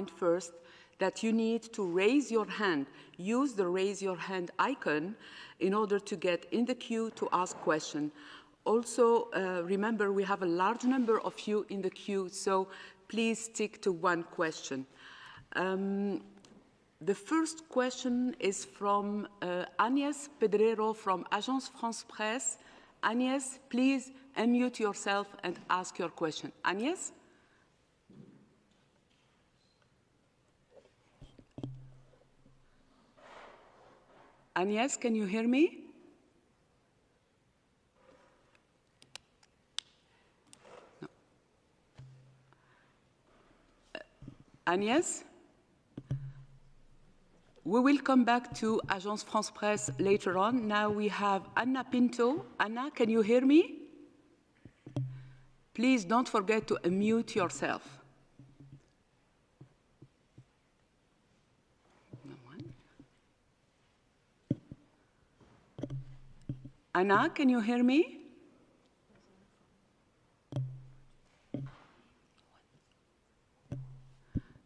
mind first that you need to raise your hand. Use the raise your hand icon in order to get in the queue to ask questions. Also, remember, we have a large number of you in the queue, so please stick to one question. The first question is from Agnès Pedrero from Agence France-Presse. Agnès, please unmute yourself and ask your question. Agnès? Agnès, can you hear me? No. Agnès? We will come back to Agence France-Presse later on. Now we have Anna Pinto. Anna, can you hear me? Please don't forget to unmute yourself. No one. Anna, can you hear me?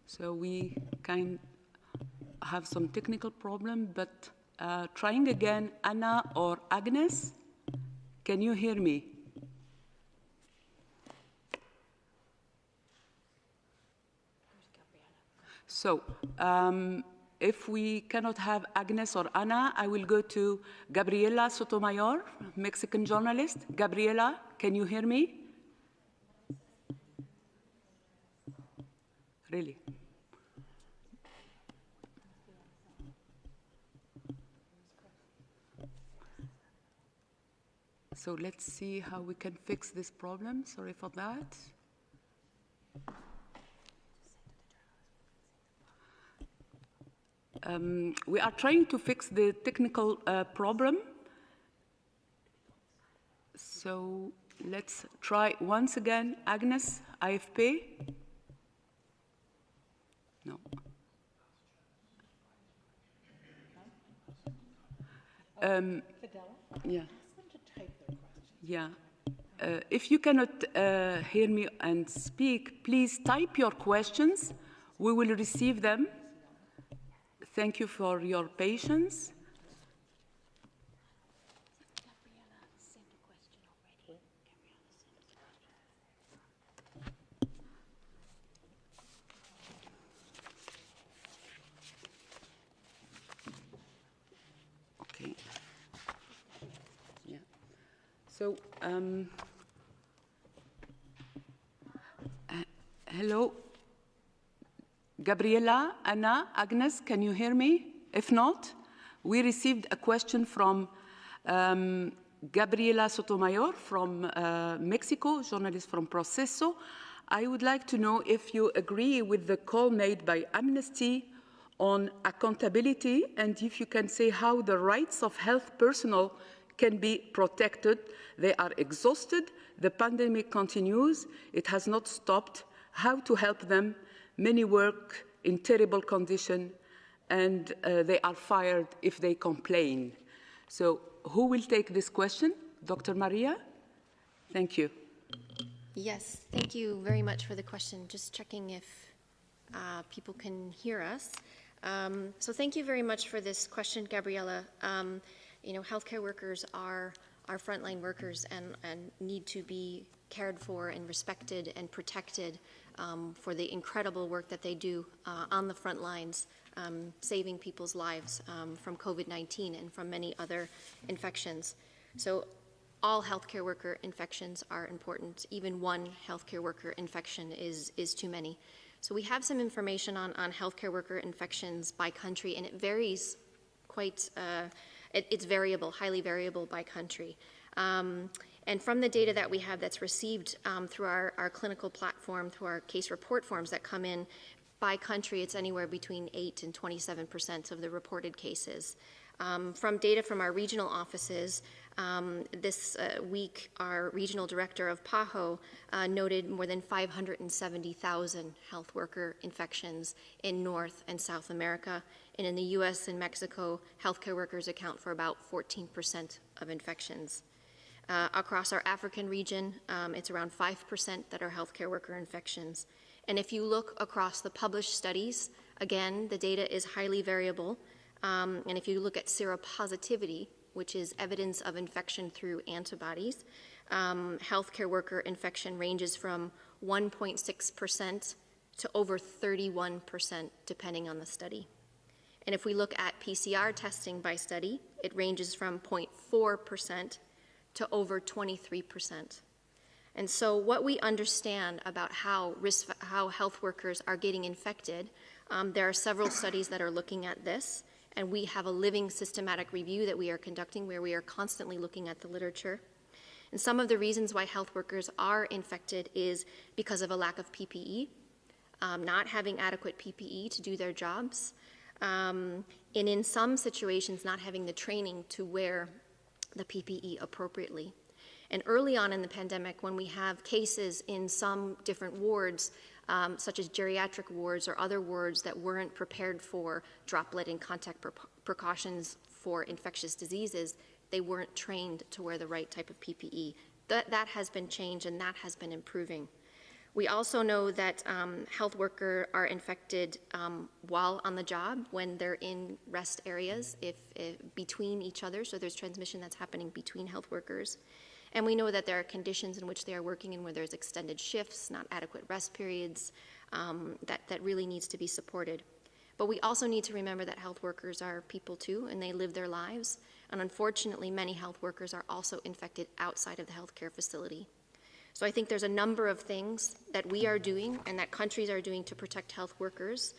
So we can have some technical problem, but trying again, Anna or Agnes, can you hear me? So if we cannot have Agnes or Anna, I will go to Gabriela Sotomayor, Mexican journalist. Gabriela, can you hear me? Really? So let's see how we can fix this problem. Sorry for that. We are trying to fix the technical problem. So let's try once again. Agnes, AFP? No. Yeah. Yeah. If you cannot hear me and speak, please type your questions. We will receive them. Thank you for your patience. Okay. Yeah. So, hello. Gabriela, Anna, Agnes, can you hear me? If not, we received a question from Gabriela Sotomayor from Mexico, journalist from Proceso. I would like to know if you agree with the call made by Amnesty on accountability and if you can say how the rights of health personnel can be protected. They are exhausted. The pandemic continues. It has not stopped. How to help them? Many work in terrible condition, and they are fired if they complain. So who will take this question? Dr. Maria? Thank you. Yes, thank you very much for the question. Just checking if people can hear us. So thank you very much for this question, Gabriela. You know, healthcare workers are frontline workers and need to be cared for and respected and protected for the incredible work that they do on the front lines, saving people's lives from COVID-19 and from many other infections. So all healthcare worker infections are important. Even one healthcare worker infection is too many. So we have some information on healthcare worker infections by country, and it varies quite, it's variable, highly variable by country. And from the data that we have that's received through our clinical platform, through our case report forms that come in, by country, it's anywhere between 8 and 27% of the reported cases. From data from our regional offices, this week, our regional director of PAHO noted more than 570,000 health worker infections in North and South America. And in the US and Mexico, healthcare workers account for about 14% of infections. Across our African region, it's around 5% that are healthcare worker infections. And if you look across the published studies, again, the data is highly variable. And if you look at seropositivity, which is evidence of infection through antibodies, healthcare worker infection ranges from 1.6% to over 31%, depending on the study. And if we look at PCR testing by study, it ranges from 0.4% to over 23%. And so what we understand about how health workers are getting infected, there are several studies that are looking at this, and we have a living systematic review that we are conducting where we are constantly looking at the literature. And some of the reasons why health workers are infected is because of a lack of PPE, not having adequate PPE to do their jobs, and in some situations not having the training to wear the PPE appropriately. And early on in the pandemic, when we have cases in some different wards, such as geriatric wards or other wards that weren't prepared for droplet and contact precautions for infectious diseases, they weren't trained to wear the right type of PPE. That has been changed and that has been improving. We also know that health workers are infected while on the job when they're in rest areas, if between each other, so there's transmission that's happening between health workers. And we know that there are conditions in which they are working in where there's extended shifts, not adequate rest periods, that really needs to be supported. But we also need to remember that health workers are people too, and they live their lives. And unfortunately, many health workers are also infected outside of the healthcare facility. So I think there's a number of things that we are doing and that countries are doing to protect health workers.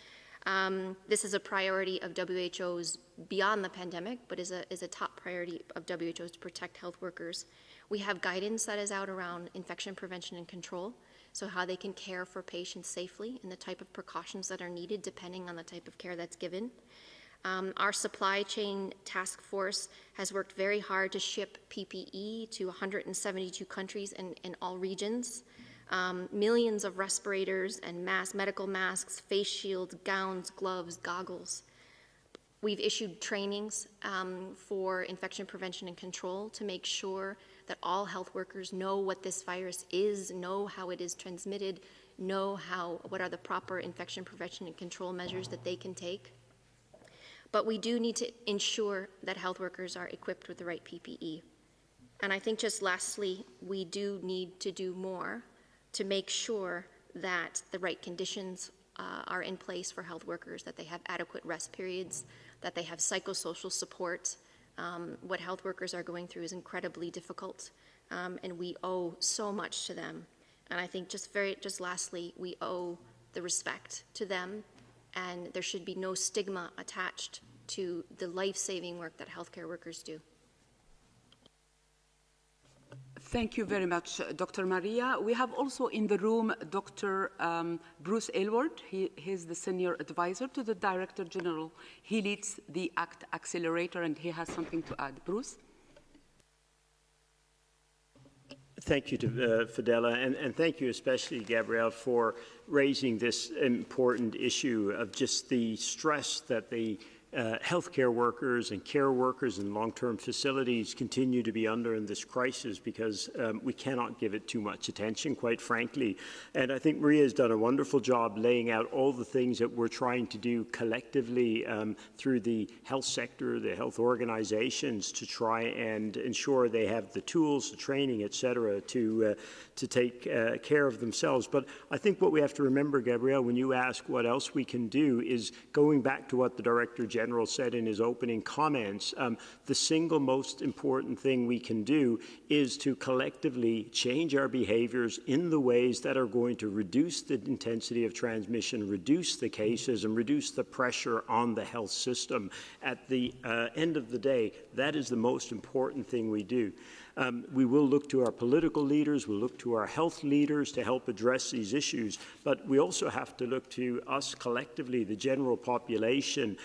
This is a priority of WHO's beyond the pandemic, but is a top priority of WHO's to protect health workers. We have guidance that is out around infection prevention and control, so how they can care for patients safely and the type of precautions that are needed depending on the type of care that's given. Our supply chain task force has worked very hard to ship PPE to 172 countries in all regions. Millions of respirators and medical masks, face shields, gowns, gloves, goggles. We've issued trainings for infection prevention and control to make sure that all health workers know what this virus is, know how it is transmitted, know what are the proper infection prevention and control measures that they can take. But we do need to ensure that health workers are equipped with the right PPE. And I think just lastly, we do need to do more to make sure that the right conditions are in place for health workers, that they have adequate rest periods, that they have psychosocial support. What health workers are going through is incredibly difficult, and we owe so much to them. And I think just lastly, we owe the respect to them, and there should be no stigma attached to the life-saving work that healthcare workers do. Thank you very much, Dr. Maria. We have also in the room Dr. Bruce Aylward. He's the Senior Advisor to the Director General. He leads the ACT Accelerator, and he has something to add. Bruce? Thank you to Fidela, and thank you especially, Gabrielle, for raising this important issue of just the stress that the healthcare workers and care workers in long-term facilities continue to be under in this crisis, because we cannot give it too much attention, quite frankly. And I think Maria has done a wonderful job laying out all the things that we're trying to do collectively through the health sector, the health organizations, to try and ensure they have the tools, the training, et cetera, to take care of themselves. But I think what we have to remember, Gabrielle, when you ask what else we can do, is going back to what the Director General said in his opening comments, the single most important thing we can do is to collectively change our behaviors in the ways that are going to reduce the intensity of transmission, reduce the cases, and reduce the pressure on the health system. At the end of the day, that is the most important thing we do. We will look to our political leaders, we'll look to our health leaders to help address these issues, but we also have to look to us collectively, the general population,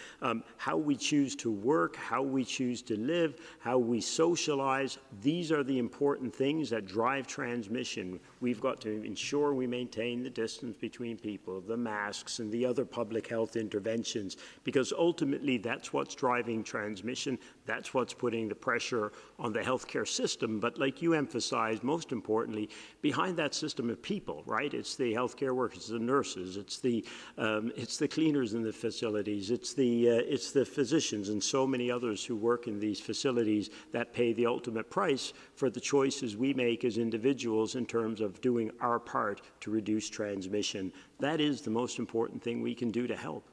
how we choose to work, how we choose to live, how we socialize. These are the important things that drive transmission. We've got to ensure we maintain the distance between people, the masks, and the other public health interventions, because ultimately that's what's driving transmission. That's what's putting the pressure on the healthcare system. system, but like you emphasized, most importantly, behind that system of people, right? It's the healthcare workers, the nurses, it's the cleaners in the facilities, it's the physicians and so many others who work in these facilities that pay the ultimate price for the choices we make as individuals in terms of doing our part to reduce transmission. That is the most important thing we can do to help.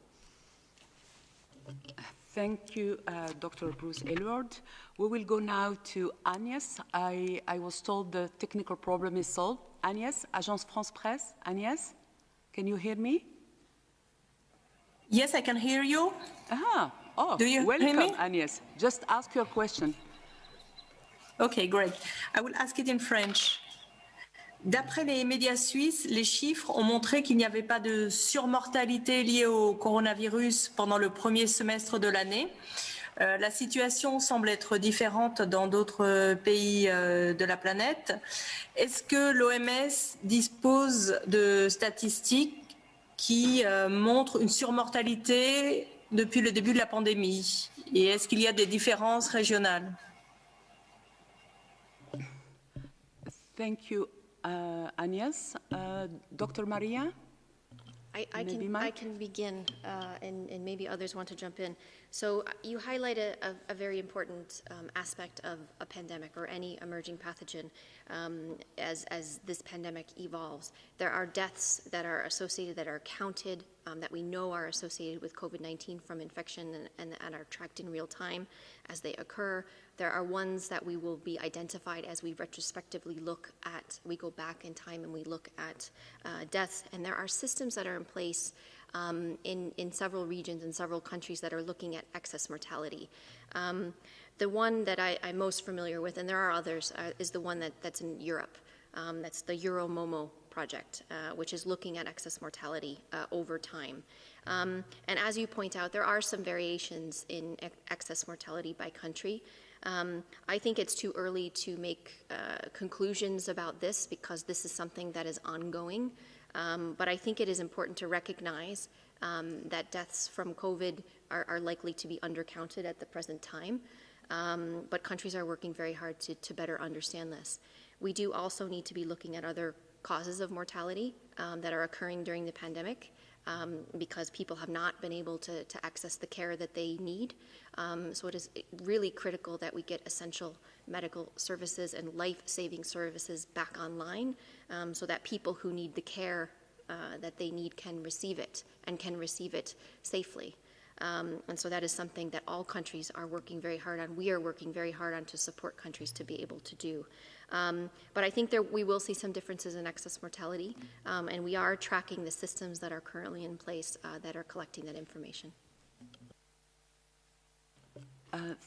Thank you, Dr. Bruce Aylward. We will go now to Agnès. I was told the technical problem is solved. Agnès, Agence France Presse. Agnès, can you hear me? Yes, I can hear you. Oh, do you welcome, hear me? Agnès. Just ask your question. Okay, great. I will ask it in French. D'après les médias suisses, les chiffres ont montré qu'il n'y avait pas de surmortalité liée au coronavirus pendant le premier semestre de l'année. La situation semble être différente dans d'autres pays de la planète. Est-ce que l'OMS dispose de statistiques qui montrent une surmortalité depuis le début de la pandémie? Et est-ce qu'il y a des différences régionales? Thank you, Agnès. Dr. Maria? I can begin, and maybe others want to jump in. So you highlight a very important aspect of a pandemic or any emerging pathogen as this pandemic evolves. There are deaths that are associated, that are counted, that we know are associated with COVID-19 from infection and are tracked in real time as they occur. There are ones that we will be identified as we retrospectively look at, we go back in time and we look at deaths. And there are systems that are in place in several regions and several countries that are looking at excess mortality. The one that I'm most familiar with, and there are others, is the one that's in Europe. That's the Euromomo project, which is looking at excess mortality over time. And as you point out, there are some variations in excess mortality by country. I think it's too early to make conclusions about this because this is something that is ongoing. But I think it is important to recognize that deaths from COVID are likely to be undercounted at the present time. But countries are working very hard to better understand this. We do also need to be looking at other causes of mortality that are occurring during the pandemic because people have not been able to access the care that they need. So it is really critical that we get essential medical services and life-saving services back online so that people who need the care that they need can receive it and can receive it safely. And so that is something that all countries are working very hard on. We are working very hard on to support countries to be able to do. But I think we will see some differences in excess mortality, and we are tracking the systems that are currently in place that are collecting that information.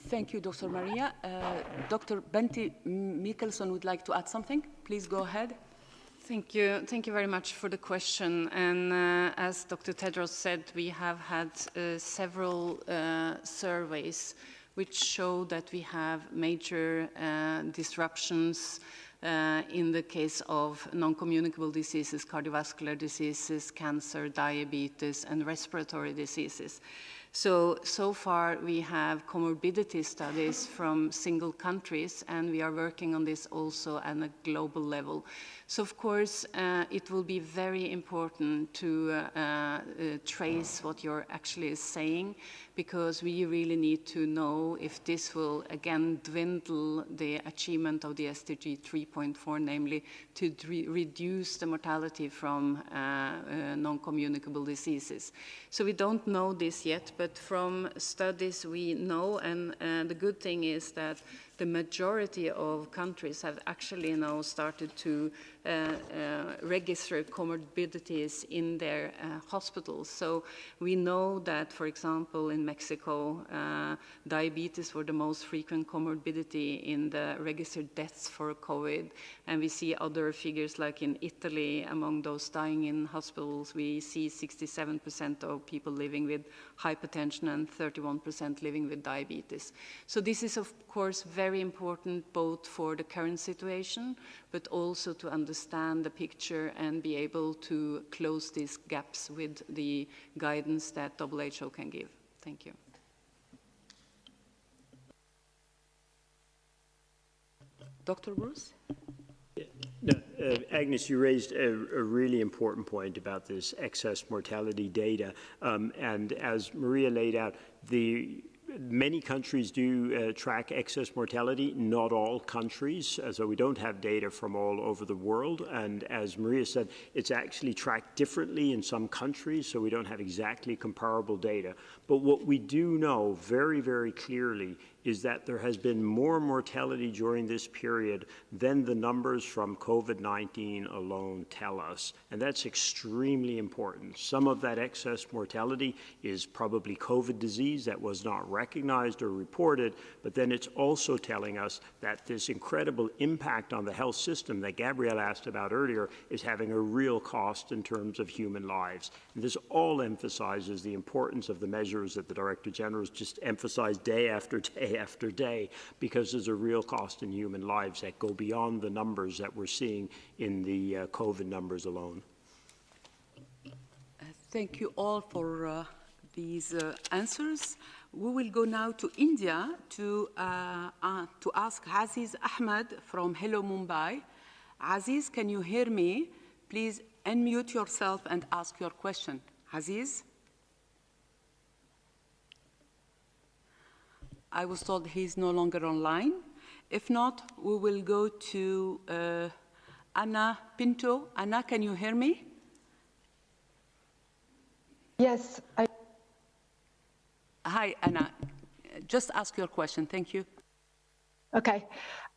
Thank you, Dr. Maria. Dr. Bente Mikkelson would like to add something. Please go ahead. Thank you. Thank you very much for the question. And as Dr. Tedros said, we have had several surveys which show that we have major disruptions in the case of non-communicable diseases, cardiovascular diseases, cancer, diabetes, and respiratory diseases. So far we have comorbidity studies from single countries, and we are working on this also at a global level. So of course it will be very important to trace what you're actually saying, because we really need to know if this will again dwindle the achievement of the SDG 3.4, namely to reduce the mortality from non-communicable diseases. So we don't know this yet, but from studies we know, and the good thing is that the majority of countries have actually now started to register comorbidities in their hospitals. So we know that, for example, in Mexico, diabetes were the most frequent comorbidity in the registered deaths for COVID. And we see other figures like in Italy, among those dying in hospitals, we see 67% of people living with hypertension and 31% living with diabetes. So this is, of course, very important both for the current situation, but also to understand the picture and be able to close these gaps with the guidance that WHO can give. Thank you. Dr. Bruce? No, Agnes, you raised a really important point about this excess mortality data. And as Maria laid out, many countries do track excess mortality, not all countries, so we don't have data from all over the world. And as Maria said, it's actually tracked differently in some countries, so we don't have exactly comparable data. But what we do know very, very clearly is that there has been more mortality during this period than the numbers from COVID-19 alone tell us. And that's extremely important. Some of that excess mortality is probably COVID disease that was not recognized or reported, but then it's also telling us that this incredible impact on the health system that Gabrielle asked about earlier is having a real cost in terms of human lives. And this all emphasizes the importance of the measures that the Director General has just emphasized day after day after day, because there's a real cost in human lives that go beyond the numbers that we're seeing in the COVID numbers alone. Thank you all for these answers. We will go now to India to ask Aziz Ahmed from Hello Mumbai. Aziz, can you hear me? Please unmute yourself and ask your question. Aziz? I was told he's no longer online. If not, we will go to Anna Pinto. Anna, can you hear me? Yes. Hi, Anna. Just ask your question. Thank you. Okay.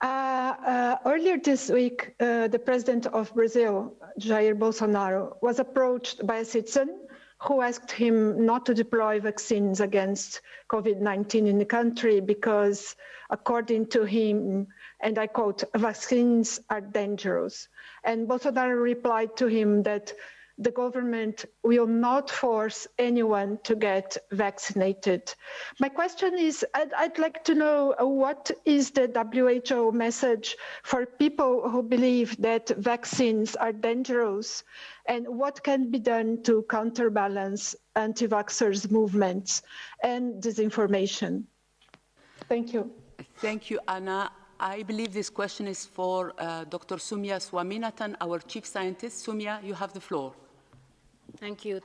Earlier this week, the president of Brazil, Jair Bolsonaro, was approached by a citizen who asked him not to deploy vaccines against COVID-19 in the country because, according to him, and I quote, vaccines are dangerous. And Bolsonaro replied to him that the government will not force anyone to get vaccinated. My question is, I'd like to know what is the WHO message for people who believe that vaccines are dangerous, and what can be done to counterbalance anti-vaxxers movements and disinformation? Thank you. Thank you, Anna. I believe this question is for Dr. Soumya Swaminathan, our chief scientist. Soumya, you have the floor. Thank you,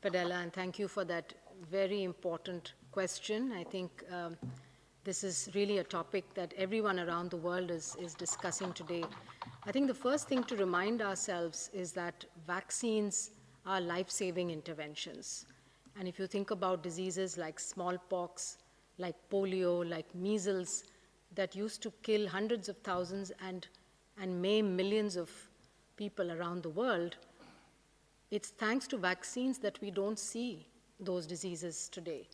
Padella, and thank you for that very important question. I think this is really a topic that everyone around the world is discussing today. I think the first thing to remind ourselves is that vaccines are life-saving interventions. And if you think about diseases like smallpox, like polio, like measles, that used to kill hundreds of thousands and maim millions of people around the world, it's thanks to vaccines that we don't see those diseases today.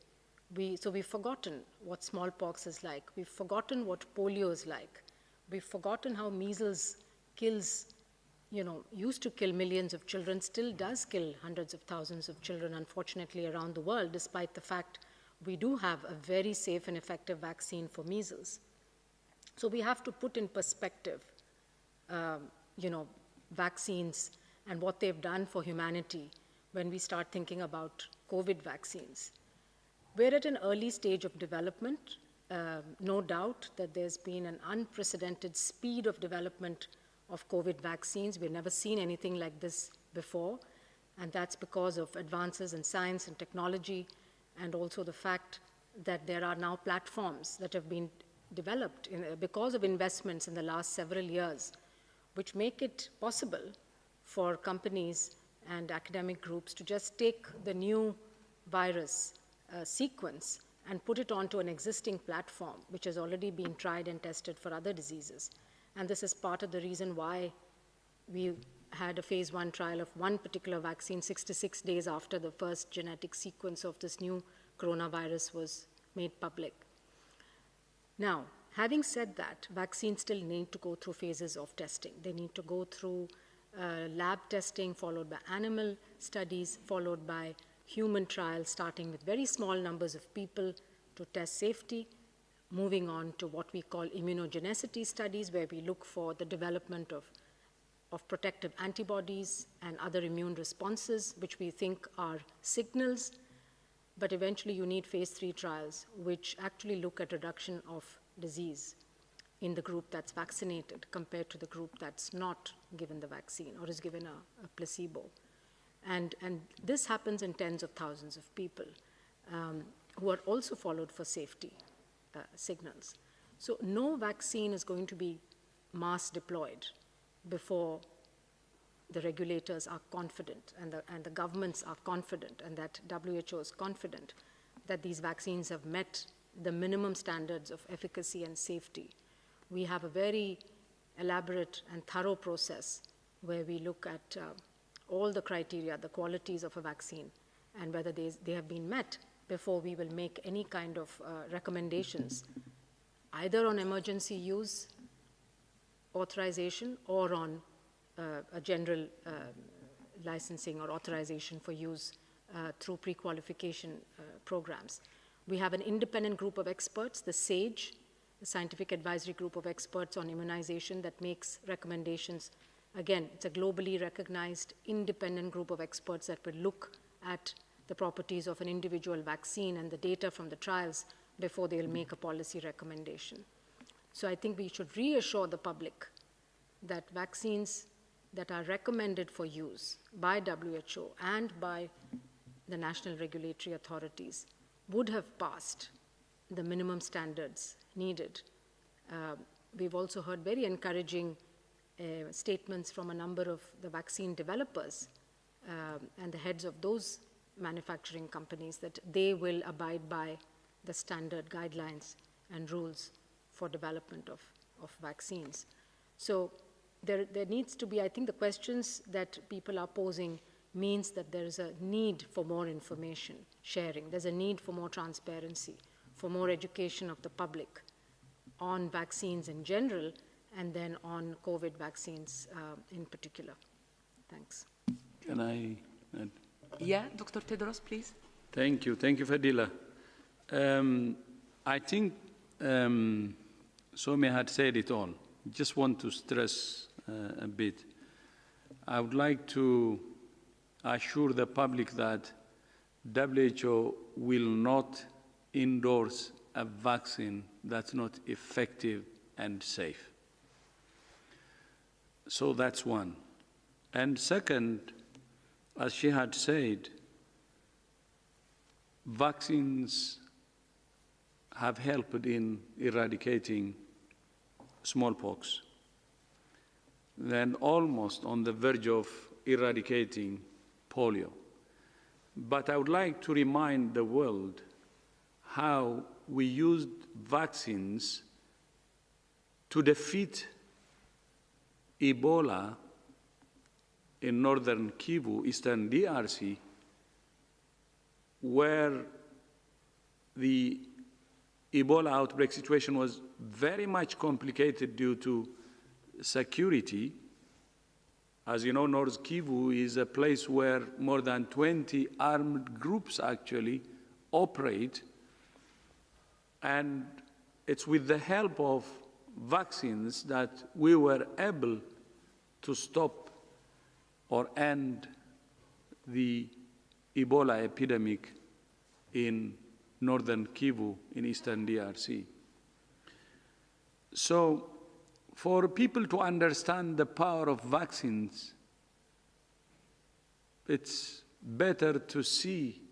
So we've forgotten what smallpox is like. We've forgotten what polio is like. We've forgotten how measles kills, used to kill millions of children, still does kill hundreds of thousands of children, unfortunately, around the world, despite the fact we do have a very safe and effective vaccine for measles. So we have to put in perspective, vaccines and what they've done for humanity when we start thinking about COVID vaccines. We're at an early stage of development. No doubt that there's been an unprecedented speed of development of COVID vaccines. We've never seen anything like this before, and that's because of advances in science and technology, and also the fact that there are now platforms that have been developed because of investments in the last several years, which make it possible for companies and academic groups to just take the new virus sequence and put it onto an existing platform, which has already been tried and tested for other diseases. And this is part of the reason why we had a phase 1 trial of one particular vaccine 66 days after the first genetic sequence of this new coronavirus was made public. Now, having said that, vaccines still need to go through phases of testing. They need to go through lab testing, followed by animal studies, followed by human trials, starting with very small numbers of people to test safety, moving on to what we call immunogenicity studies, where we look for the development of protective antibodies and other immune responses, which we think are signals. But eventually you need phase 3 trials, which actually look at reduction of disease. in the group that's vaccinated compared to the group that's not given the vaccine or is given a placebo. And this happens in tens of thousands of people who are also followed for safety signals. So no vaccine is going to be mass deployed before the regulators are confident and the governments are confident and that WHO is confident that these vaccines have met the minimum standards of efficacy and safety. We have a very elaborate and thorough process where we look at all the criteria, the qualities of a vaccine, and whether they have been met before we will make any kind of recommendations, either on emergency use authorization or on a general licensing or authorization for use through pre-qualification programs. We have an independent group of experts, the SAGE, the Scientific Advisory Group of Experts on Immunization, that makes recommendations. Again, it's a globally recognized independent group of experts that will look at the properties of an individual vaccine and the data from the trials before they'll make a policy recommendation. So I think we should reassure the public that vaccines that are recommended for use by WHO and by the national regulatory authorities would have passed the minimum standards needed. We've also heard very encouraging statements from a number of the vaccine developers and the heads of those manufacturing companies that they will abide by the standard guidelines and rules for development of vaccines. So there needs to be, I think the questions that people are posing means that there is a need for more information sharing. There's a need for more transparency, for more education of the public on vaccines in general, and then on COVID vaccines in particular. Thanks. Can I add? Yeah, Dr. Tedros, please. Thank you. Thank you, Fadila. I think Soumya had said it all. Just want to stress a bit. I would like to assure the public that WHO will not endorse a vaccine that's not effective and safe. So that's one. And second, as she had said, vaccines have helped in eradicating smallpox. Then almost on the verge of eradicating polio. But I would like to remind the world how we used vaccines to defeat Ebola in northern Kivu, eastern DRC, where the Ebola outbreak situation was very much complicated due to security. As you know, North Kivu is a place where more than 20 armed groups actually operate, and it's with the help of vaccines that we were able to stop or end the Ebola epidemic in northern Kivu in eastern DRC. So for people to understand the power of vaccines, it's better to see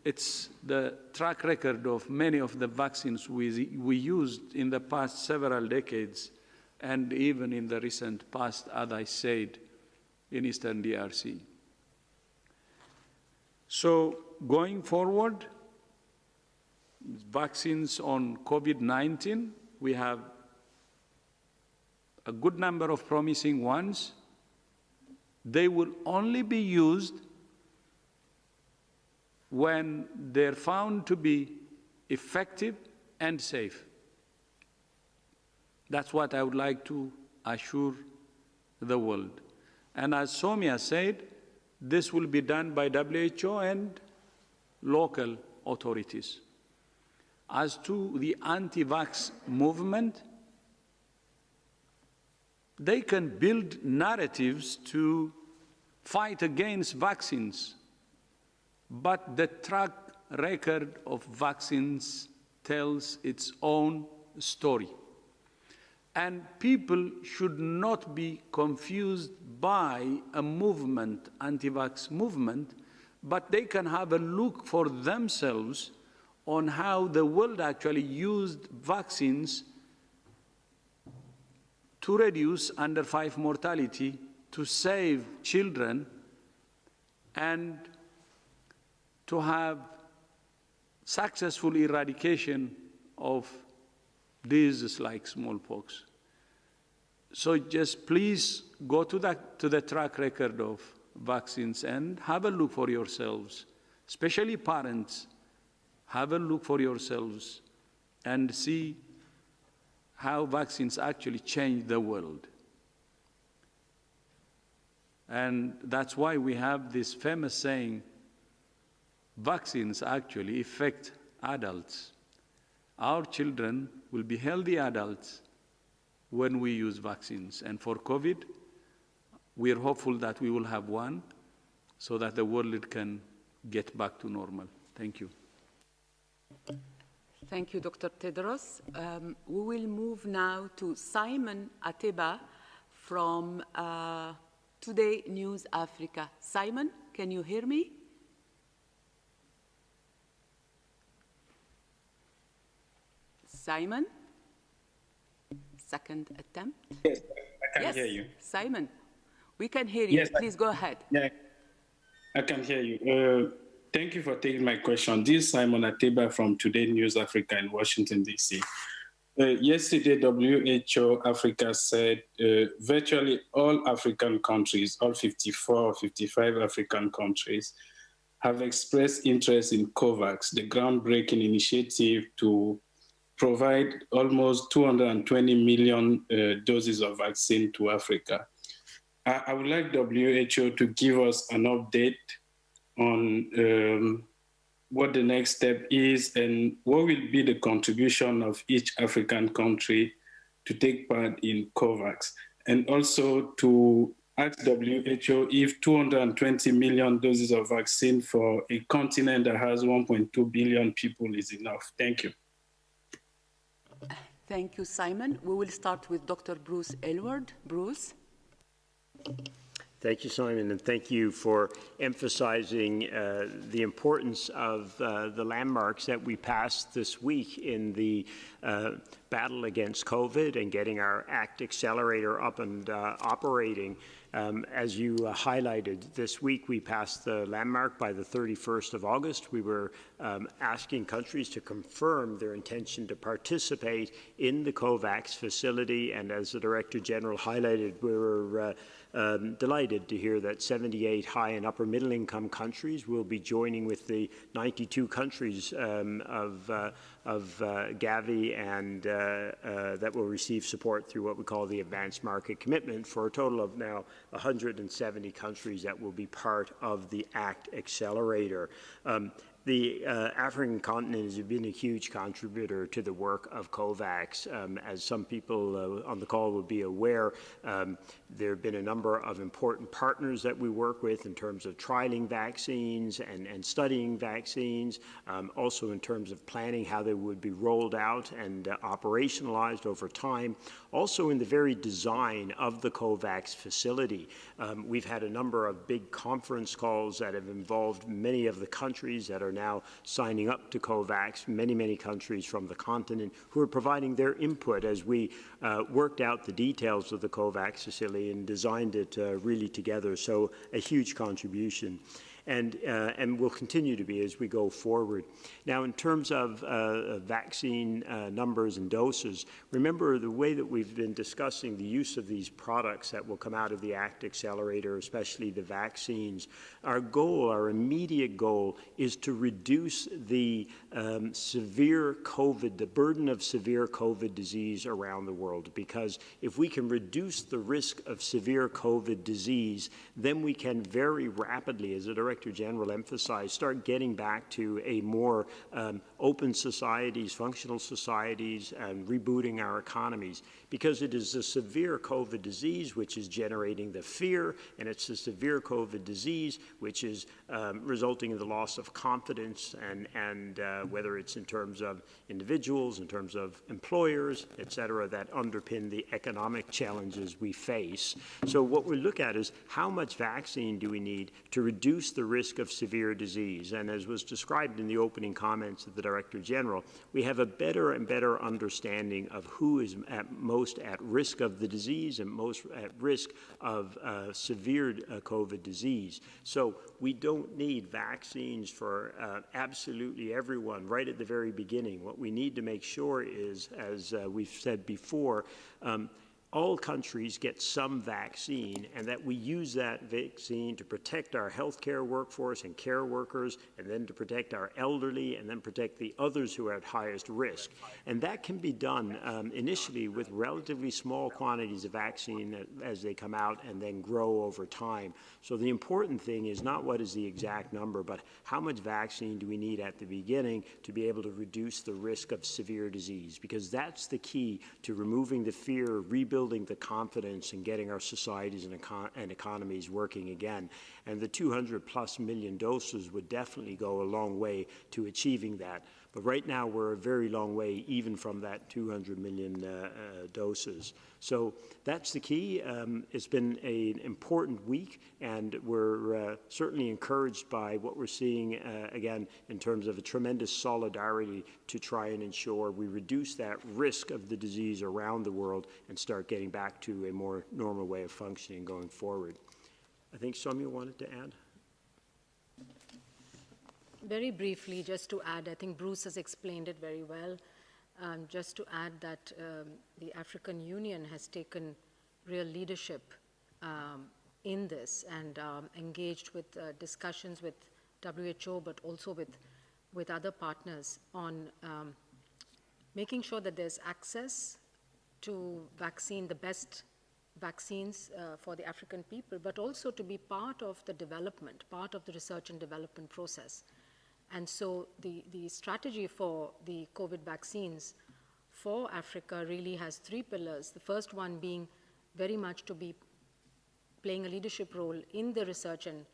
it's the track record of many of the vaccines we used in the past several decades and even in the recent past, as I said, in eastern DRC. So going forward, vaccines on COVID-19, we have a good number of promising ones. They will only be used when they're found to be effective and safe. That's what I would like to assure the world. And as Soumya said, this will be done by WHO and local authorities. As to the anti-vax movement, they can build narratives to fight against vaccines, but the track record of vaccines tells its own story. And people should not be confused by a movement, anti-vax movement, but they can have a look for themselves on how the world actually used vaccines to reduce under 5 mortality, to save children, and to have successful eradication of diseases like smallpox. So just please go to the track record of vaccines and have a look for yourselves, especially parents. Have a look for yourselves and see how vaccines actually change the world. And that's why we have this famous saying, vaccines actually affect adults. Our children will be healthy adults when we use vaccines. And for COVID, we are hopeful that we will have one so that the world can get back to normal. Thank you. Thank you, Dr. Tedros. We will move now to Simon Ateba from Today News Africa. Simon, can you hear me? Simon? Second attempt. Yes, I can hear you. Simon, we can hear you. Yes, please go ahead. Yeah, I can hear you. Thank you for taking my question. This is Simon Ateba from Today News Africa in Washington, D.C. Yesterday, WHO Africa said virtually all African countries, all 54 or 55 African countries, have expressed interest in COVAX, the groundbreaking initiative to provide almost 220 million doses of vaccine to Africa. I would like WHO to give us an update on what the next step is and what will be the contribution of each African country to take part in COVAX. And also to ask WHO if 220 million doses of vaccine for a continent that has 1.2 billion people is enough. Thank you. Thank you, Simon. We will start with Dr. Bruce Aylward. Bruce. Thank you, Simon, and thank you for emphasizing the importance of the landmarks that we passed this week in the battle against COVID and getting our ACT accelerator up and operating. As you highlighted, this week we passed the landmark by the 31st of August. We were asking countries to confirm their intention to participate in the COVAX facility, and as the Director General highlighted, we were delighted to hear that 78 high and upper middle income countries will be joining with the 92 countries of Gavi and that will receive support through what we call the advanced market commitment, for a total of now 170 countries that will be part of the ACT accelerator. The African continent has been a huge contributor to the work of COVAX. As some people on the call will be aware, there have been a number of important partners that we work with in terms of trialing vaccines and studying vaccines, also in terms of planning how they would be rolled out and operationalized over time. Also in the very design of the COVAX facility, we've had a number of big conference calls that have involved many of the countries that are now signing up to COVAX, many countries from the continent who are providing their input as we worked out the details of the COVAX facility and designed it really together. So a huge contribution. And will continue to be as we go forward. Now, in terms of vaccine numbers and doses, remember the way that we've been discussing the use of these products that will come out of the ACT accelerator, especially the vaccines. Our goal, our immediate goal, is to reduce the severe COVID, the burden of severe COVID disease around the world, because if we can reduce the risk of severe COVID disease, then we can very rapidly, as the Director Director General emphasized, start getting back to a more open societies, functional societies, and rebooting our economies, because it is a severe COVID disease which is generating the fear, and it's a severe COVID disease which is resulting in the loss of confidence, and whether it's in terms of individuals, in terms of employers, et cetera, that underpin the economic challenges we face. So what we look at is how much vaccine do we need to reduce the risk of severe disease? And as was described in the opening comments of the Director General, we have a better and better understanding of who is most at risk of the disease and most at risk of severe COVID disease. So we don't need vaccines for absolutely everyone right at the very beginning. What we need to make sure is, as we've said before, all countries get some vaccine, and that we use that vaccine to protect our healthcare workforce and care workers, and then to protect our elderly, and then protect the others who are at highest risk. And that can be done initially with relatively small quantities of vaccine as they come out and then grow over time. So the important thing is not what is the exact number, but how much vaccine do we need at the beginning to be able to reduce the risk of severe disease, because that's the key to removing the fear, rebuilding the confidence, and getting our societies and economies working again. And the 200+ million doses would definitely go a long way to achieving that. But right now we're a very long way even from that 200 million doses. So that's the key. It's been an important week, and we're certainly encouraged by what we're seeing, again, in terms of a tremendous solidarity to try and ensure we reduce that risk of the disease around the world and start getting back to a more normal way of functioning going forward. I think Soumya wanted to add. Very briefly, just to add, I think Bruce has explained it very well. Just to add that the African Union has taken real leadership in this and engaged with discussions with WHO, but also with other partners on making sure that there's access to vaccine, the best vaccines for the African people, but also to be part of the development, part of the research and development process. And so the strategy for the COVID vaccines for Africa really has three pillars. The first one being very much to be playing a leadership role in the research and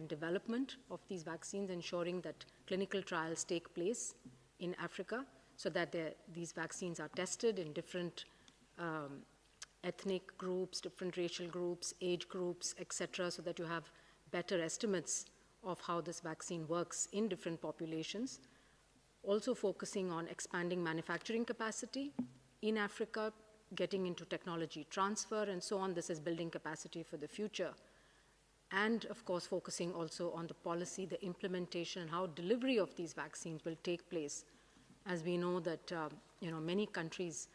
development of these vaccines, ensuring that clinical trials take place in Africa so that these vaccines are tested in different ethnic groups, different racial groups, age groups, etc., so that you have better estimates of how this vaccine works in different populations. Also focusing on expanding manufacturing capacity in Africa, getting into technology transfer and so on. This is building capacity for the future. And of course, focusing also on the policy, the implementation, and how delivery of these vaccines will take place. As we know that many countries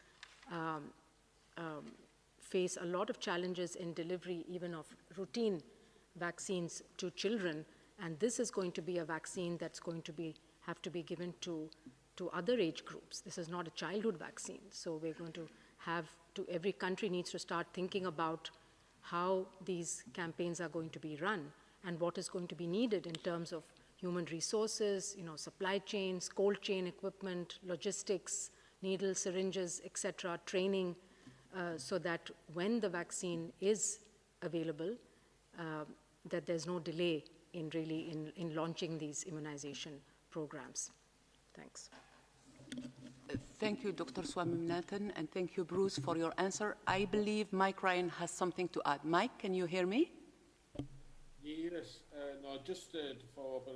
face a lot of challenges in delivery even of routine vaccines to children. And this is going to be a vaccine that's going to have to be given to other age groups. This is not a childhood vaccine. So we're going to every country needs to start thinking about how these campaigns are going to be run and what is going to be needed in terms of human resources, supply chains, cold chain equipment, logistics, needles, syringes, etc., training, so that when the vaccine is available, that there's no delay in launching these immunization programs. Thanks. Thank you, Dr. Swaminathan, and thank you, Bruce, for your answer. I believe Mike Ryan has something to add. Mike, can you hear me? Yes, no, just to follow up,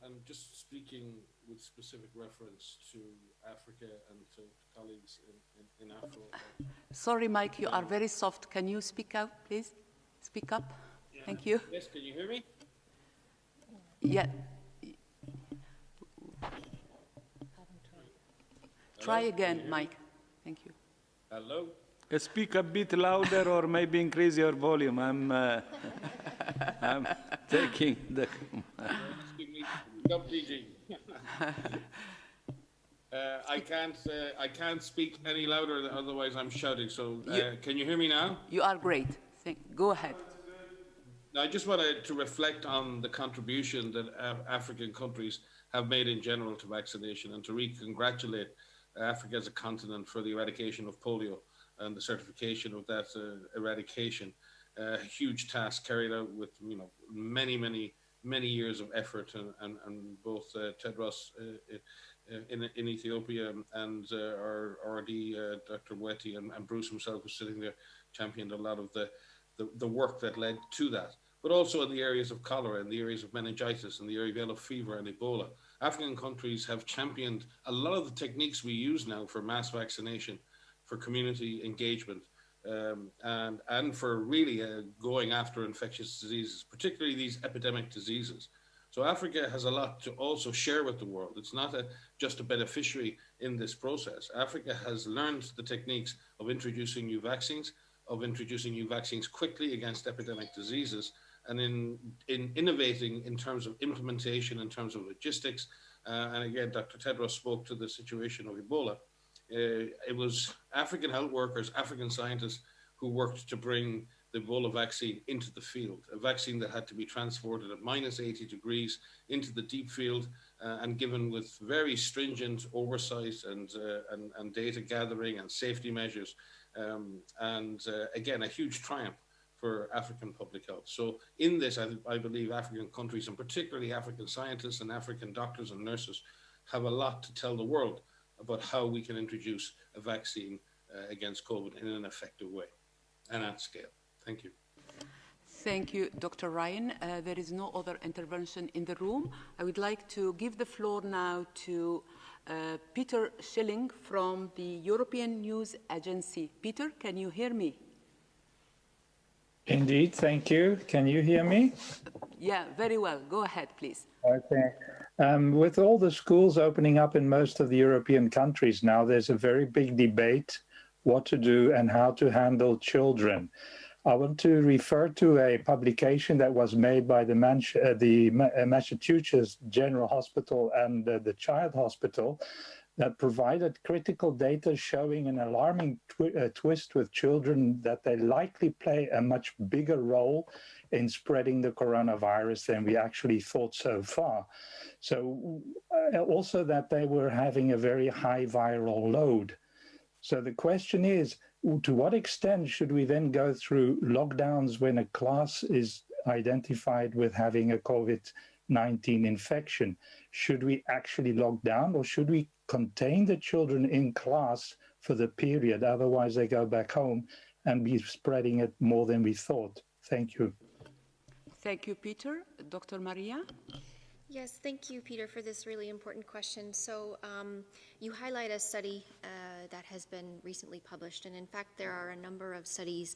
and just speaking with specific reference to Africa and to colleagues in Africa. Sorry, Mike, you are very soft. Can you speak out, please? Speak up. Yeah. Thank you. Yes, can you hear me? Yeah. Try again, Mike. Thank you. Hello? Speak a bit louder or maybe increase your volume. I'm taking the... I can't speak any louder, otherwise I'm shouting. So can you hear me now? You are great. Go ahead. Now, I just wanted to reflect on the contribution that African countries have made in general to vaccination, and to congratulate Africa as a continent for the eradication of polio and the certification of that eradication. A huge task carried out with many years of effort, and both Tedros in Ethiopia and our RD Dr. Mweti and Bruce himself, who's sitting there, championed a lot of the work that led to that. But also in the areas of cholera, in the areas of meningitis, in the area of yellow fever and Ebola. African countries have championed a lot of the techniques we use now for mass vaccination, for community engagement, and for really going after infectious diseases, particularly these epidemic diseases. So Africa has a lot to also share with the world. It's not just a beneficiary in this process. Africa has learned the techniques of introducing new vaccines, quickly against epidemic diseases, and in innovating in terms of implementation, in terms of logistics. And again, Dr. Tedros spoke to the situation of Ebola. It was African health workers, African scientists who worked to bring the Ebola vaccine into the field, a vaccine that had to be transported at -80 degrees into the deep field and given with very stringent oversight and data gathering and safety measures. Again, a huge triumph for African public health. So in this, I believe African countries, and particularly African scientists and African doctors and nurses, have a lot to tell the world about how we can introduce a vaccine against COVID in an effective way and at scale. Thank you. Thank you, Dr. Ryan. There is no other intervention in the room. I would like to give the floor now to Peter Schilling from the European News Agency. Peter, can you hear me? Indeed, thank you. Can you hear me? Yeah, very well. Go ahead, please. Okay. With all the schools opening up in most of the European countries now, there's a very big debate what to do and how to handle children. I want to refer to a publication that was made by the Massachusetts General Hospital and the Child Hospital that provided critical data showing an alarming twist with children, that they likely play a much bigger role in spreading the coronavirus than we actually thought so far. So also that they were having a very high viral load. So the question is, to what extent should we then go through lockdowns when a class is identified with having a COVID-19 infection? Should we actually lock down, or should we contain the children in class for the period? Otherwise, they go back home and be spreading it more than we thought. Thank you. Thank you, Peter. Dr. Maria? Yes, thank you, Peter, for this really important question. So you highlight a study that has been recently published, and in fact, there are a number of studies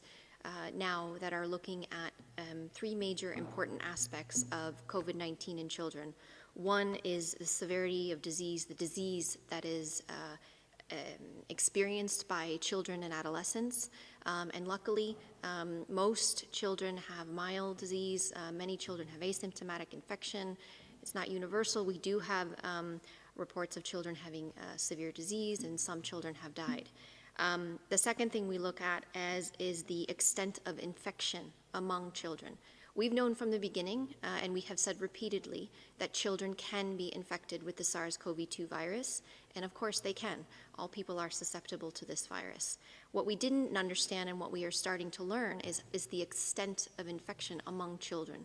now that are looking at three major important aspects of COVID-19 in children. One is the severity of disease, the disease that is experienced by children and adolescents. And luckily, most children have mild disease. Many children have asymptomatic infection. It's not universal. We do have reports of children having severe disease, and some children have died. The second thing we look at is the extent of infection among children. We've known from the beginning, and we have said repeatedly, that children can be infected with the SARS-CoV-2 virus, and of course they can. All people are susceptible to this virus. What we didn't understand and what we are starting to learn is the extent of infection among children.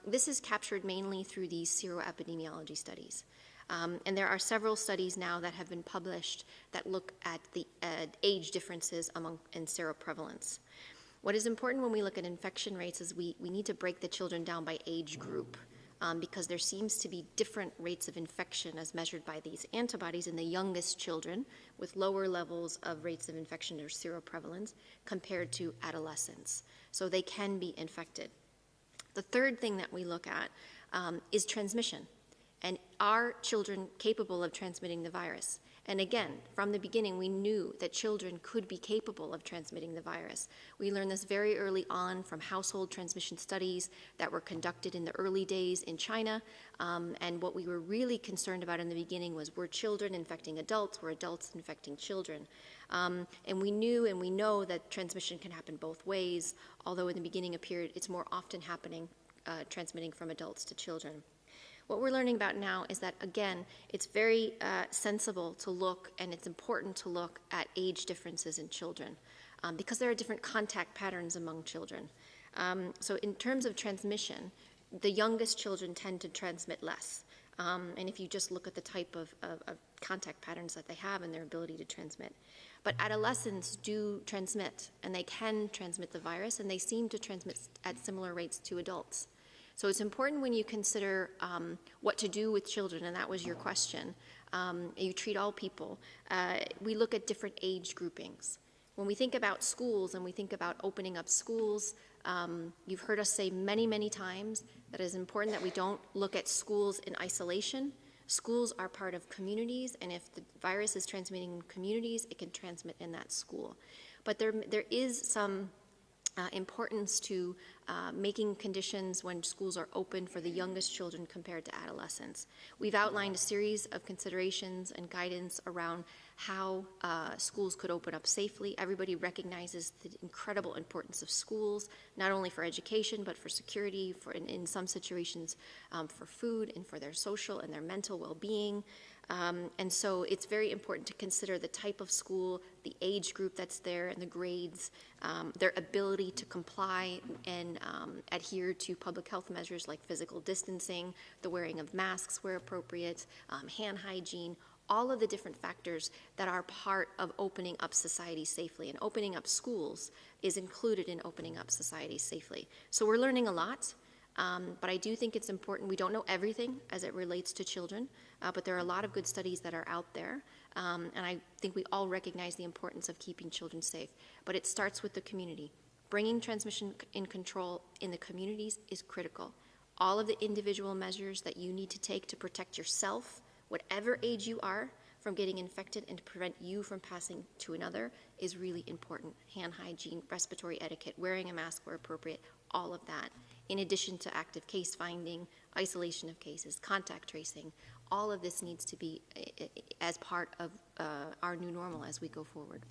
This is captured mainly through these seroepidemiology studies. And there are several studies now that have been published that look at the age differences in seroprevalence. What is important when we look at infection rates is we need to break the children down by age group, because there seems to be different rates of infection as measured by these antibodies in the youngest children with lower levels of rates of infection or seroprevalence compared to adolescents. So they can be infected. The third thing that we look at is transmission. And are children capable of transmitting the virus? And again, from the beginning, we knew that children could be capable of transmitting the virus. We learned this very early on from household transmission studies that were conducted in the early days in China. And what we were really concerned about in the beginning was, were children infecting adults? Were adults infecting children? And we knew and we know that transmission can happen both ways, although in the beginning appeared it's more often happening, transmitting from adults to children. What we're learning about now is that, again, it's very sensible to look, and it's important to look at age differences in children, because there are different contact patterns among children. So in terms of transmission, the youngest children tend to transmit less. And if you just look at the type of contact patterns that they have and their ability to transmit. But adolescents do transmit, and they can transmit the virus, and they seem to transmit at similar rates to adults. So it's important when you consider what to do with children, and that was your question. You treat all people. We look at different age groupings. When we think about schools and we think about opening up schools, you've heard us say many, many times that it is important that we don't look at schools in isolation. Schools are part of communities, and if the virus is transmitting in communities, it can transmit in that school. But there is some importance to making conditions when schools are open for the youngest children compared to adolescents. We've outlined a series of considerations and guidance around how schools could open up safely. Everybody recognizes the incredible importance of schools, not only for education, but for security, for in some situations for food and for their social and their mental well-being. And so it's very important to consider the type of school, the age group that's there, and the grades, their ability to comply and adhere to public health measures like physical distancing, the wearing of masks where appropriate, hand hygiene, all of the different factors that are part of opening up society safely. And opening up schools is included in opening up society safely. So we're learning a lot. But I do think it's important. We don't know everything as it relates to children, but there are a lot of good studies that are out there. And I think we all recognize the importance of keeping children safe. But it starts with the community. Bringing transmission in control in the communities is critical. All of the individual measures that you need to take to protect yourself, whatever age you are, from getting infected and to prevent you from passing to another is really important. Hand hygiene, respiratory etiquette, wearing a mask where appropriate, all of that. In addition to active case finding, isolation of cases, contact tracing, all of this needs to be as part of our new normal as we go forward.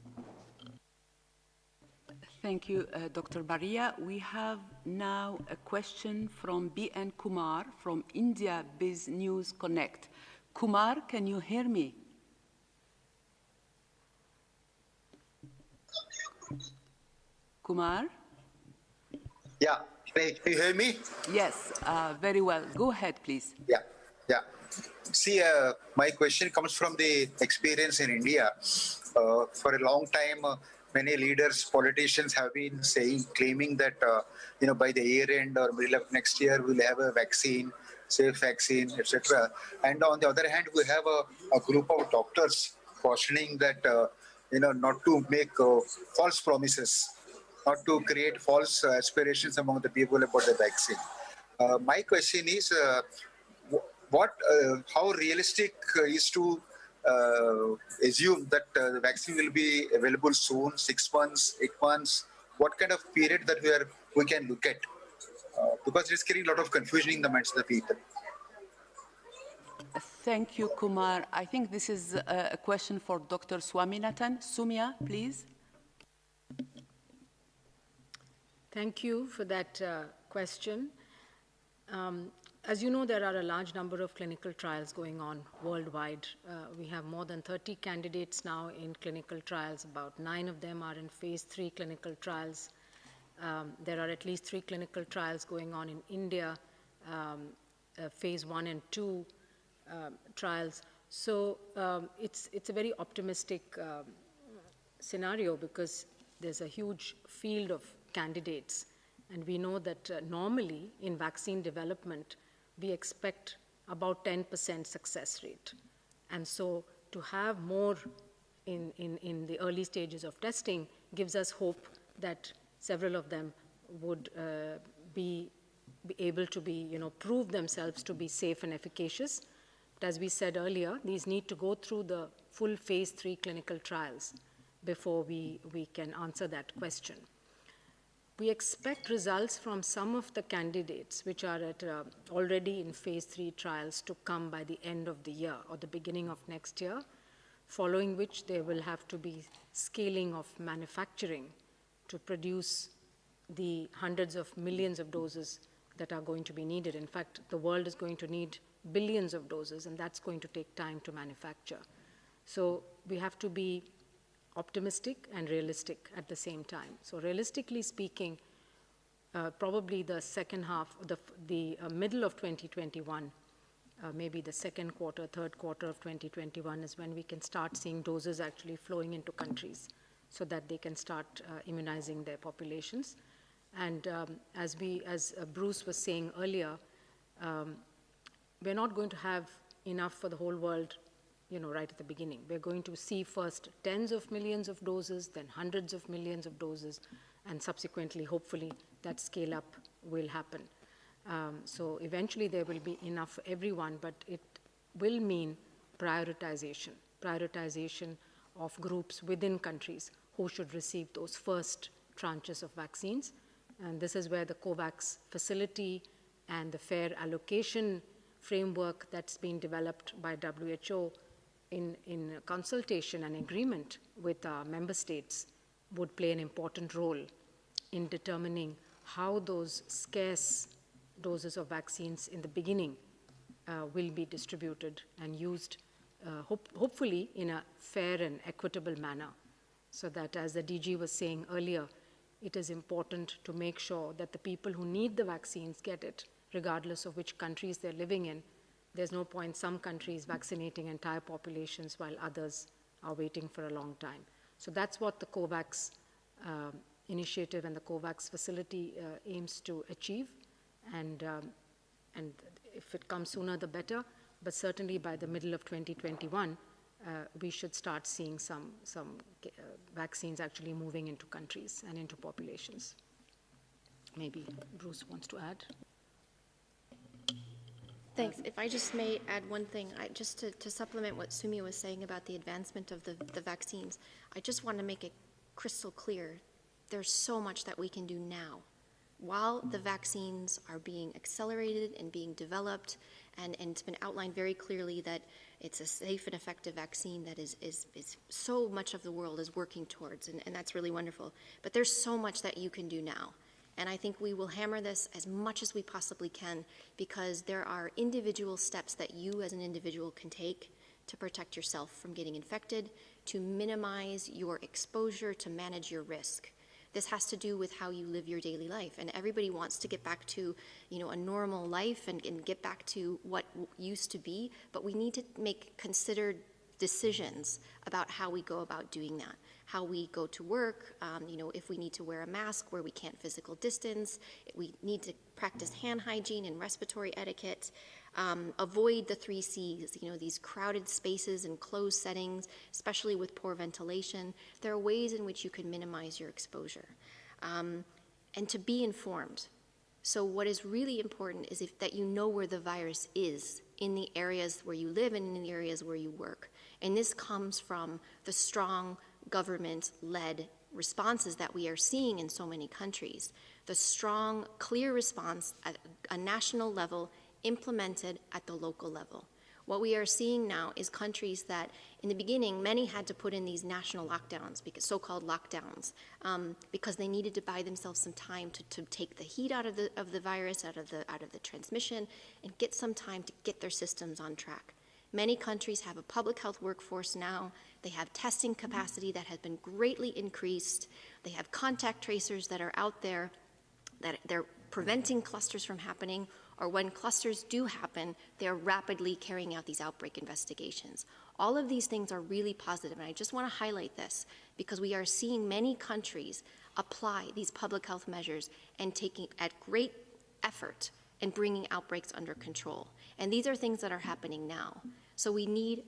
Thank you, Dr. Baria. We have now a question from B.N. Kumar from India Biz News Connect. Kumar, can you hear me? Kumar? Yeah. Can you hear me? Yes, very well. Go ahead, please. Yeah. See, my question comes from the experience in India. For a long time, many leaders, politicians have been claiming that, by the year end or middle of next year, we'll have a vaccine, safe vaccine, etc. And on the other hand, we have a group of doctors cautioning that, not to make false promises, not to create false aspirations among the people about the vaccine. My question is, how realistic is to assume that the vaccine will be available soon, 6 months, 8 months? What kind of period that we can look at? Because it's creating a lot of confusion in the minds of the people. Thank you, Kumar. I think this is a question for Dr. Swaminathan. Sumya, please. Thank you for that question. As you know, there are a large number of clinical trials going on worldwide. We have more than 30 candidates now in clinical trials. About 9 of them are in phase 3 clinical trials. There are at least 3 clinical trials going on in India, phase 1 and 2 trials. So it's a very optimistic scenario because there's a huge field of candidates. And we know that normally in vaccine development, we expect about 10% success rate. And so to have more in the early stages of testing gives us hope that several of them would be able to be, prove themselves to be safe and efficacious. But as we said earlier, these need to go through the full phase 3 clinical trials before we can answer that question. We expect results from some of the candidates which are already in phase 3 trials to come by the end of the year or the beginning of next year, following which there will have to be scaling of manufacturing to produce the hundreds of millions of doses that are going to be needed. In fact, the world is going to need billions of doses, and that's going to take time to manufacture. So we have to be optimistic and realistic at the same time. So realistically speaking, probably the second half, the middle of 2021, maybe the second quarter, third quarter of 2021 is when we can start seeing doses actually flowing into countries so that they can start immunizing their populations. And as Bruce was saying earlier, we're not going to have enough for the whole world, right at the beginning. We're going to see first tens of millions of doses, then hundreds of millions of doses, and subsequently, hopefully, that scale up will happen. So eventually there will be enough for everyone, but it will mean prioritization of groups within countries who should receive those first tranches of vaccines. And this is where the COVAX facility and the fair allocation framework that's been developed by WHO in consultation and agreement with our member states would play an important role in determining how those scarce doses of vaccines in the beginning will be distributed and used, hopefully in a fair and equitable manner, so that, as the DG was saying earlier, it is important to make sure that the people who need the vaccines get it, regardless of which countries they're living in. There's no point some countries vaccinating entire populations while others are waiting for a long time. So that's what the COVAX initiative and the COVAX facility aims to achieve. And if it comes sooner, the better. But certainly by the middle of 2021, we should start seeing some vaccines actually moving into countries and into populations. Maybe Bruce wants to add. Thanks. If I just may add one thing, just to supplement what Sumi was saying about the advancement of the vaccines, I just want to make it crystal clear, there's so much that we can do now. While the vaccines are being accelerated and being developed, and it's been outlined very clearly that it's a safe and effective vaccine that is so much of the world is working towards, and that's really wonderful. But there's so much that you can do now. And I think we will hammer this as much as we possibly can, because there are individual steps that you as an individual can take to protect yourself from getting infected, to minimize your exposure, to manage your risk. This has to do with how you live your daily life. And everybody wants to get back to, a normal life and get back to what used to be, but we need to make considered decisions about how we go about doing that. How we go to work, if we need to wear a mask where we can't physical distance, we need to practice hand hygiene and respiratory etiquette, avoid the 3 C's, these crowded spaces and closed settings, especially with poor ventilation. There are ways in which you can minimize your exposure. And to be informed. So what is really important is that you know where the virus is in the areas where you live and in the areas where you work. And this comes from the strong government-led responses that we are seeing in so many countries. The strong, clear response at a national level implemented at the local level. What we are seeing now is countries that, in the beginning, many had to put in these national lockdowns, so-called lockdowns, because they needed to buy themselves some time to take the heat out of the virus, out of the transmission, and get some time to get their systems on track. Many countries have a public health workforce now. They have testing capacity that has been greatly increased. They have contact tracers that are out there, that they're preventing clusters from happening, or when clusters do happen, they're rapidly carrying out these outbreak investigations. All of these things are really positive, and I just want to highlight this because we are seeing many countries apply these public health measures and taking at great effort and bringing outbreaks under control. And these are things that are happening now. So we need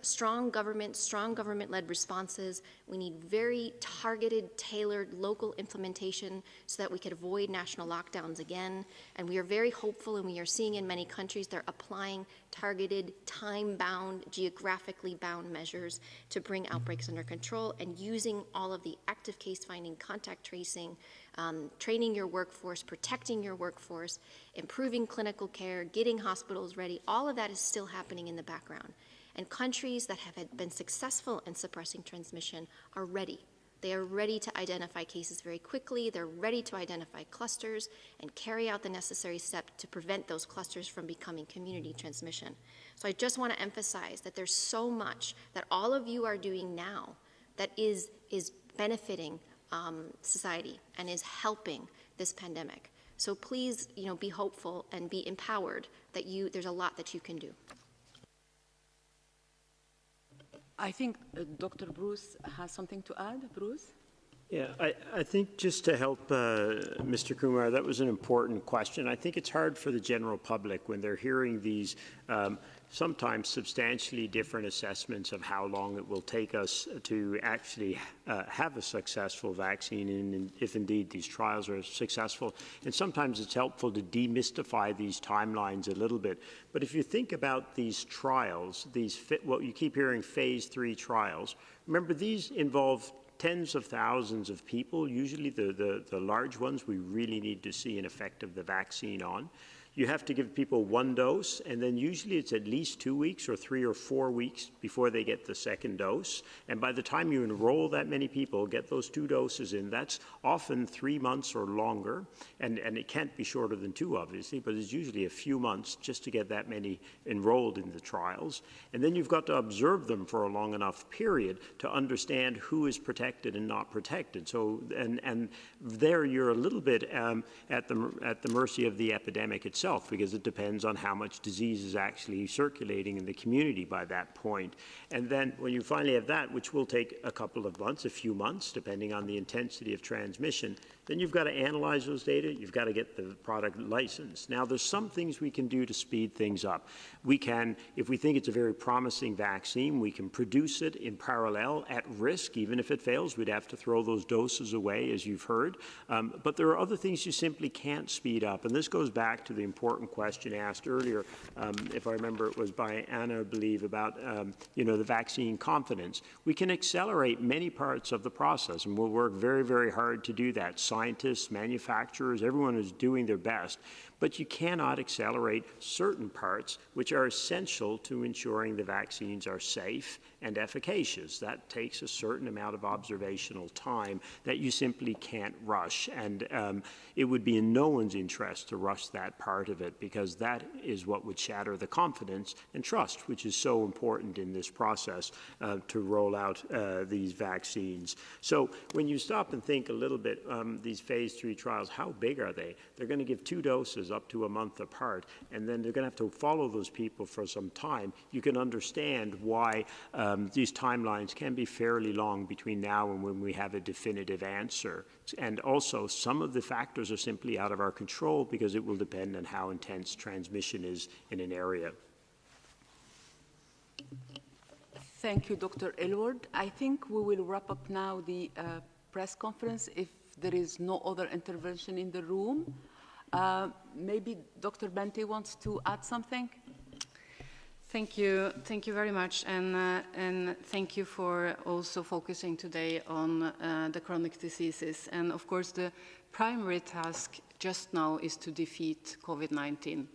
strong government-led responses. We need very targeted, tailored local implementation so that we could avoid national lockdowns again. And we are very hopeful, and we are seeing in many countries they're applying targeted, time-bound, geographically bound measures to bring outbreaks under control, and using all of the active case finding, contact tracing, training your workforce, protecting your workforce, improving clinical care, getting hospitals ready. All of that is still happening in the background. And countries that have been successful in suppressing transmission are ready. They are ready to identify cases very quickly. They're ready to identify clusters and carry out the necessary steps to prevent those clusters from becoming community transmission. So I just want to emphasize that there's so much that all of you are doing now that is benefiting society and is helping this pandemic. So please, be hopeful and be empowered that there's a lot that you can do. I think Dr. Bruce has something to add. Bruce? Yeah, I think just to help Mr. Kumar, that was an important question. I think it's hard for the general public when they're hearing these sometimes substantially different assessments of how long it will take us to actually have a successful vaccine, and if indeed these trials are successful. And sometimes it's helpful to demystify these timelines a little bit. But if you think about these trials, what you keep hearing, phase 3 trials, remember these involve tens of thousands of people. Usually the large ones we really need to see an effect of the vaccine on. You have to give people 1 dose, and then usually it's at least 2 weeks or 3 or 4 weeks before they get the second dose. And by the time you enroll that many people, get those 2 doses in, that's often 3 months or longer. And it can't be shorter than 2, obviously, but it's usually a few months just to get that many enrolled in the trials. And then you've got to observe them for a long enough period to understand who is protected and not protected. So, and there you're a little bit at the mercy of the epidemic itself, because it depends on how much disease is actually circulating in the community by that point. And then when you finally have that, which will take a couple of months, a few months, depending on the intensity of transmission, then you've got to analyze those data. You've got to get the product licensed. Now, there's some things we can do to speed things up. We can, if we think it's a very promising vaccine, we can produce it in parallel at risk. Even if it fails, we'd have to throw those doses away, as you've heard. But there are other things you simply can't speed up. And this goes back to the important question asked earlier, if I remember it was by Anna, I believe, about the vaccine confidence. We can accelerate many parts of the process, and we'll work very, very hard to do that. Scientists, manufacturers, everyone is doing their best. But you cannot accelerate certain parts which are essential to ensuring the vaccines are safe and efficacious. That takes a certain amount of observational time that you simply can't rush. And it would be in no one's interest to rush that part of it, because that is what would shatter the confidence and trust, which is so important in this process to roll out these vaccines. So when you stop and think a little bit, these phase 3 trials, how big are they? They're going to give 2 doses up to a month apart, and then they're going to have to follow those people for some time. You can understand why these timelines can be fairly long between now and when we have a definitive answer. And also, some of the factors are simply out of our control because it will depend on how intense transmission is in an area. Thank you, Dr. Aylward. I think we will wrap up now the press conference if there is no other intervention in the room. Maybe Dr. Bente wants to add something? Thank you very much, and thank you for also focusing today on the chronic diseases. And of course, the primary task just now is to defeat COVID-19.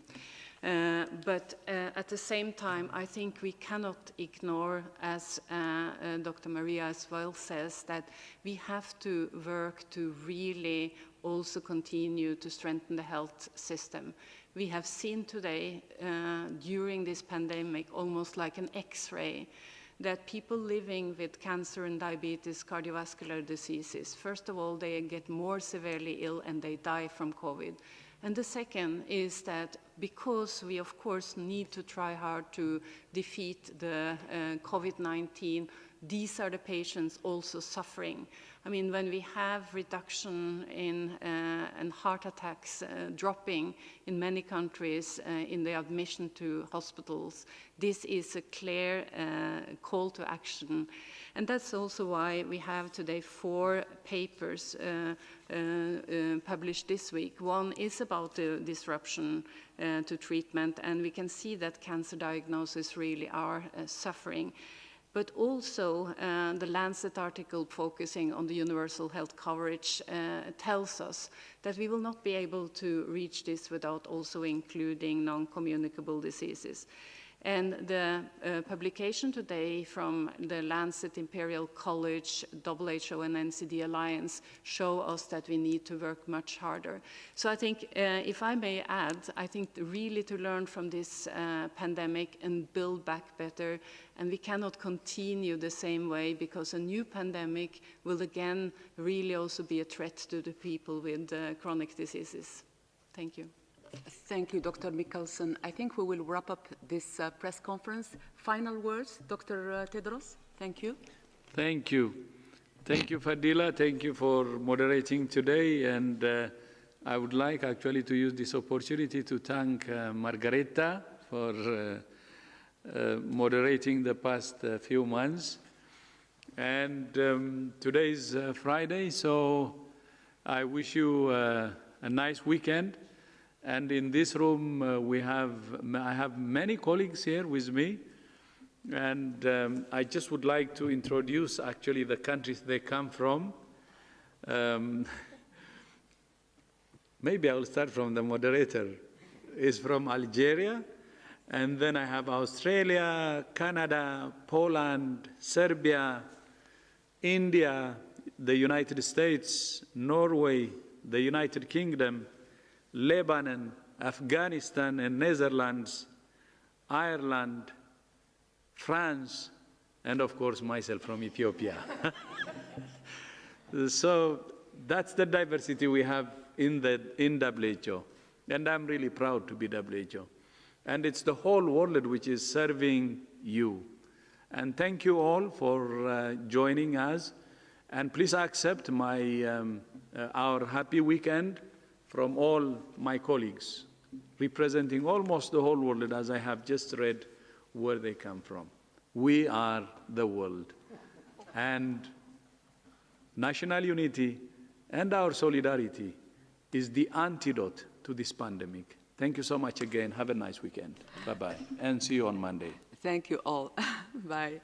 But at the same time, I think we cannot ignore, as Dr. Maria as well says, that we have to work to really also continue to strengthen the health system. We have seen today, during this pandemic, almost like an X-ray, that people living with cancer and diabetes, cardiovascular diseases, first of all, they get more severely ill and they die from COVID. And the second is that because we, of course, need to try hard to defeat the COVID-19 these are the patients also suffering. I mean, when we have reduction in and heart attacks dropping in many countries in the admission to hospitals, this is a clear call to action. And that's also why we have today 4 papers published this week. One is about the disruption to treatment, and we can see that cancer diagnoses really are suffering. But also the Lancet article focusing on the universal health coverage tells us that we will not be able to reach this without also including non-communicable diseases. And the publication today from the Lancet Imperial College, WHO and NCD Alliance show us that we need to work much harder. So I think, if I may add, I think really to learn from this pandemic and build back better, and we cannot continue the same way because a new pandemic will again really also be a threat to the people with chronic diseases. Thank you. Thank you, Dr. Mikkelsen. I think we will wrap up this press conference. Final words, Dr. Tedros. Thank you. Thank you. Thank you, Fadila. Thank you for moderating today. And I would like actually to use this opportunity to thank Margareta for moderating the past few months. And today is Friday, so I wish you a nice weekend. And in this room, I have many colleagues here with me. And I just would like to introduce actually the countries they come from. Maybe I will start from the moderator. Is from Algeria. And then I have Australia, Canada, Poland, Serbia, India, the United States, Norway, the United Kingdom, Lebanon, Afghanistan and Netherlands, Ireland, France, and of course myself from Ethiopia. So that's the diversity we have in WHO. And I'm really proud to be WHO. And it's the whole world which is serving you. And thank you all for joining us. And please accept our happy weekend from all my colleagues, representing almost the whole world, as I have just read where they come from. We are the world. And national unity and our solidarity is the antidote to this pandemic. Thank you so much again. Have a nice weekend. Bye-bye. And see you on Monday. Thank you all. Bye.